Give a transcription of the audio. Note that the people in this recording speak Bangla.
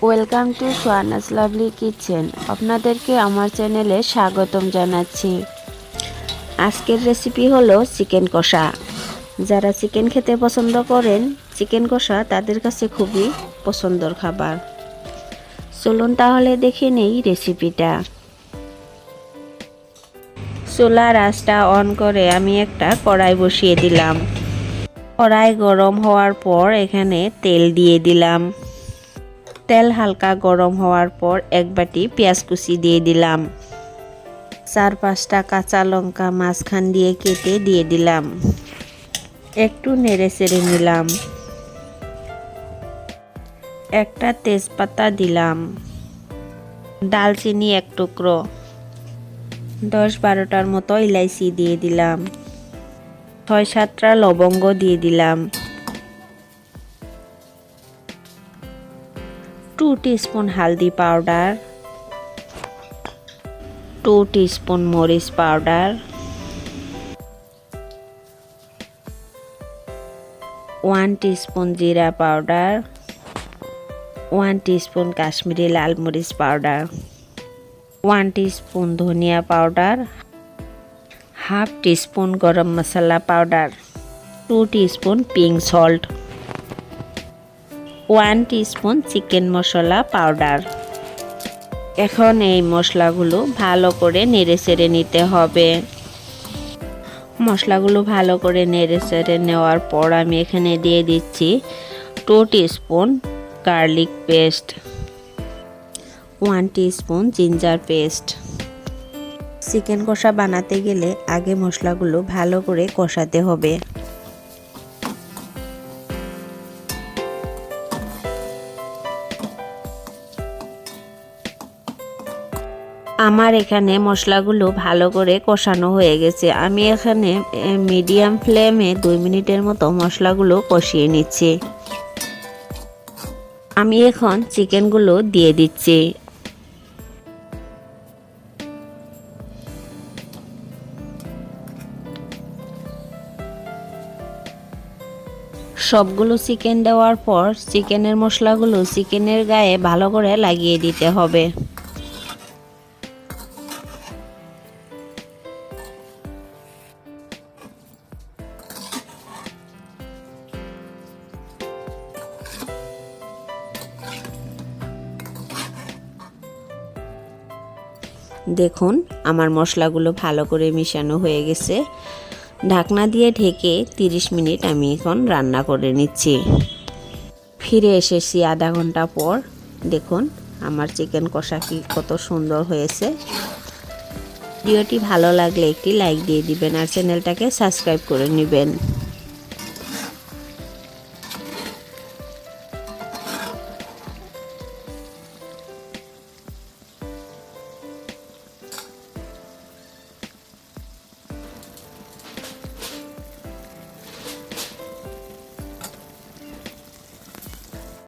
Welcome to Swana's lovely kitchen. আপনাদেরকে আমার চ্যানেলে স্বাগতম জানাচ্ছি। আজকের রেসিপি হলো চিকেন কষা। যারা চিকেন খেতে পছন্দ করেন, চিকেন কষা তাদের কাছে খুবই পছন্দর খাবার। চলুন তাহলে দেখে নেই রেসিপিটা। চুলার আঁচটা অন করে আমি একটা কড়াই বসিয়ে দিলাম। কড়াই গরম হওয়ার পর এখানে তেল দিয়ে দিলাম। তেল হালকা গরম হওয়ার পর এক বাটি পেঁয়াজ কুচি দিয়ে দিলাম। 4-5টা কাঁচা লঙ্কা মাঝখান দিয়ে কেটে দিয়ে দিলাম। একটু নেড়ে চেড়ে নিলাম। একটা তেজপাতা দিলাম। দালচিনি এক টুকরো, 10-12টার মতো ইলাইচি দিয়ে দিলাম। 6-7টা লবঙ্গ দিয়ে দিলাম। 2 টিস্পুন হালদি পাউডার, 2 টিস্পুন মরিচ পাউডার, 1 টিস্পুন জিরা পাউডার, 1 টিস্পুন কাশ্মীরি লাল মরিচ পাউডার, 1 টিস্পুন ধনিয়া powder, half teaspoon garam masala powder, 2 teaspoon pink salt, 1 teaspoon chicken masala powder. এখন এই মশলাগুলো ভালো করে নেড়ে চেড়ে নিতে হবে। মশলাগুলো ভালো করে নেড়ে চেড়ে নেওয়ার পর আমি এখানে দিয়ে দিচ্ছি 2 teaspoon garlic paste, 1 teaspoon ginger paste. Chicken কষা বানাতে গেলে আগে মশলাগুলো ভালো করে কষাতে হবে। আমার এখানে মশলাগুলো ভালো করে কষানো হয়ে গেছে। আমি এখানে মিডিয়াম ফ্লেমে 2 মিনিটের মতো মশলাগুলো কষিয়ে নিচ্ছি। আমি এখন চিকেনগুলো দিয়ে দিচ্ছি। সবগুলো চিকেন দেওয়ার পর চিকেনের মশলাগুলো চিকেনের গায়ে ভালো করে লাগিয়ে দিতে হবে। দেখুন আমার মশলাগুলো ভালো করে মিশানো হয়ে গেছে। ঢাকনা দিয়ে ঢেকে 30 মিনিট আমি এখন রান্না করে নিচ্ছি। ফিরে এসেছি আধা ঘন্টা পর। দেখুন আমার চিকেন কষা কি কত সুন্দর হয়েছে। ভিডিওটি ভালো লাগলে একটি লাইক দিয়ে দিবেন আর চ্যানেলটাকে সাবস্ক্রাইব করে নেবেন।